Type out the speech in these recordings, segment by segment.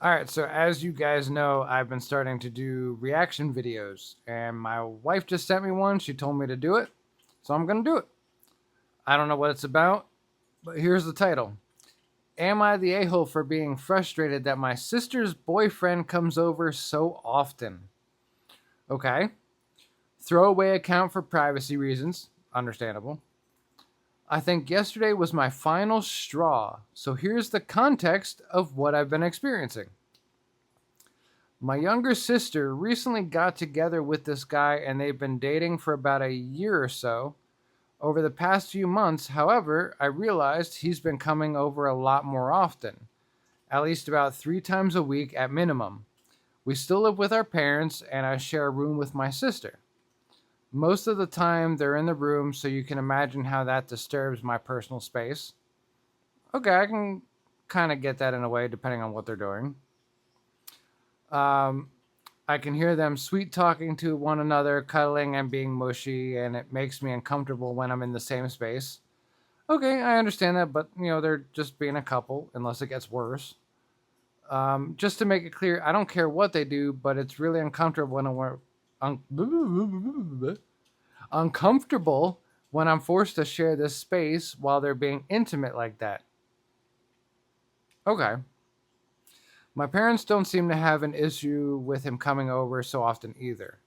All right, so as you guys know, I've been starting to do reaction videos, and my wife just sent me one. She told me to do it, so I'm going to do it. I don't know what it's about, but here's the title. Am I the a-hole for being frustrated that my sister's boyfriend comes over so often? Okay. Throwaway account for privacy reasons. Understandable. I think yesterday was my final straw, so here's the context of what I've been experiencing. My younger sister recently got together with this guy and they've been dating for about a year or so. Over the past few months, however, I realized he's been coming over a lot more often, at least about 3 times a week at minimum. We still live with our parents and I share a room with my sister. Most of the time, they're in the room, so you can imagine how that disturbs my personal space. Okay, I can kind of get that in a way, depending on what they're doing. Um, I can hear them sweet talking to one another, cuddling and being mushy, and it makes me uncomfortable when I'm in the same space. Okay, I understand that, but they're just being a couple, unless it gets worse. Just to make it clear, I don't care what they do, but it's really uncomfortable when uncomfortable when I'm forced to share this space while they're being intimate like that. Okay. My parents don't seem to have an issue with him coming over so often either.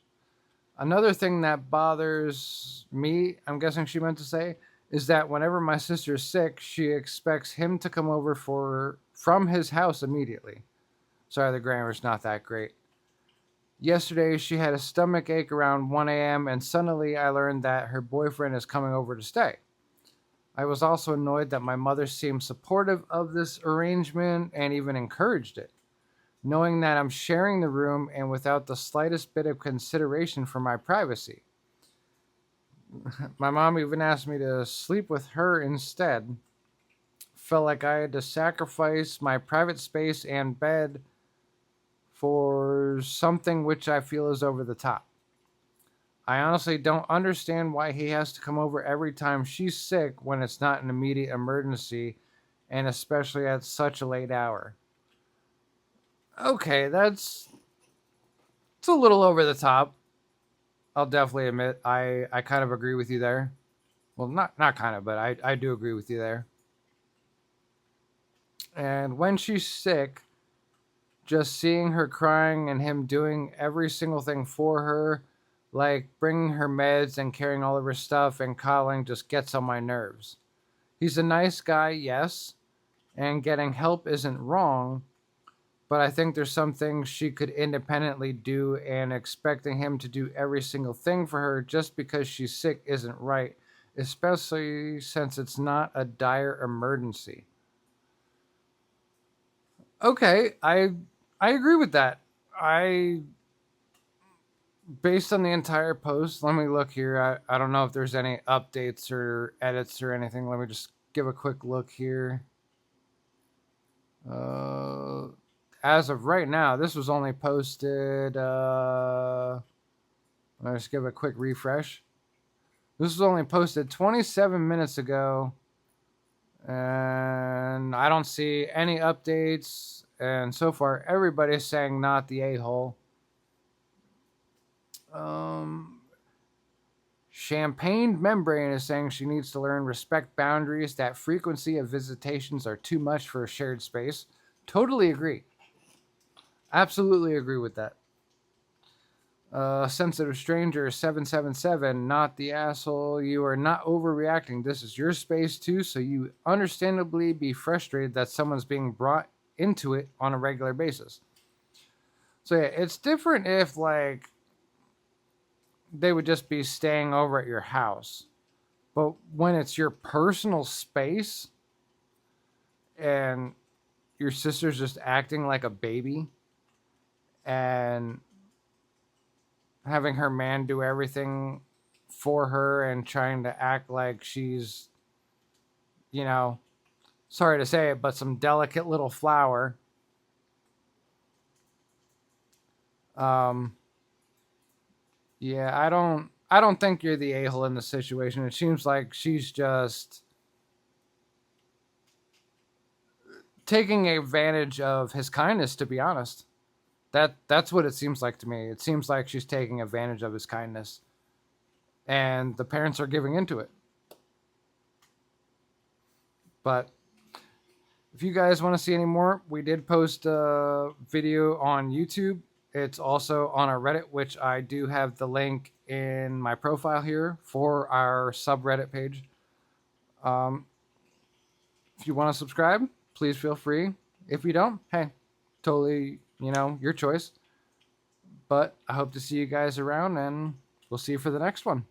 Another thing that bothers me, I'm guessing she meant to say, is that whenever my sister's sick, she expects him to come over from his house immediately. Sorry, the grammar's not that great. Yesterday, she had a stomach ache around 1 a.m., and suddenly I learned that her boyfriend is coming over to stay. I was also annoyed that my mother seemed supportive of this arrangement and even encouraged it, knowing that I'm sharing the room and without the slightest bit of consideration for my privacy. My mom even asked me to sleep with her instead. Felt like I had to sacrifice my private space and bed for something which I feel is over the top. I honestly don't understand why he has to come over every time she's sick when it's not an immediate emergency and especially at such a late hour. Okay, it's a little over the top. I'll definitely admit I kind of agree with you there. Well, not kind of, but I do agree with you there. And when she's sick, just seeing her crying and him doing every single thing for her, like bringing her meds and carrying all of her stuff and coddling, just gets on my nerves. He's a nice guy, yes, and getting help isn't wrong, but I think there's some things she could independently do, and expecting him to do every single thing for her just because she's sick isn't right, especially since it's not a dire emergency. Okay, I agree with that. I Based on the entire post, let me look here. I don't know if there's any updates or edits or anything. Let me just give a quick look here. Uh, as of right now, this was only posted. Let's give a quick refresh. This was only posted 27 minutes ago, and I don't see any updates. And so far, everybody's saying not the a-hole. Um, Champagne Membrane is saying she needs to learn respect boundaries, that frequency of visitations are too much for a shared space. Totally agree. Absolutely agree with that. Sensitive Stranger 777, not the asshole. You are not overreacting. This is your space too, so you understandably be frustrated that someone's being brought into it on a regular basis. So yeah, it's different if like they would just be staying over at your house. But when it's your personal space and your sister's just acting like a baby and having her man do everything for her and trying to act like she's, you know, sorry to say it, but some delicate little flower. Um, yeah, I don't think you're the a-hole in the situation. It seems like she's just taking advantage of his kindness, to be honest. That's what it seems like to me. It seems like she's taking advantage of his kindness, and the parents are giving into it. But if you guys want to see any more, we did post a video on YouTube. It's also on our Reddit, which I do have the link in my profile here for our subreddit page. If you want to subscribe, please feel free. If you don't, hey, totally, your choice. But I hope to see you guys around, and we'll see you for the next one.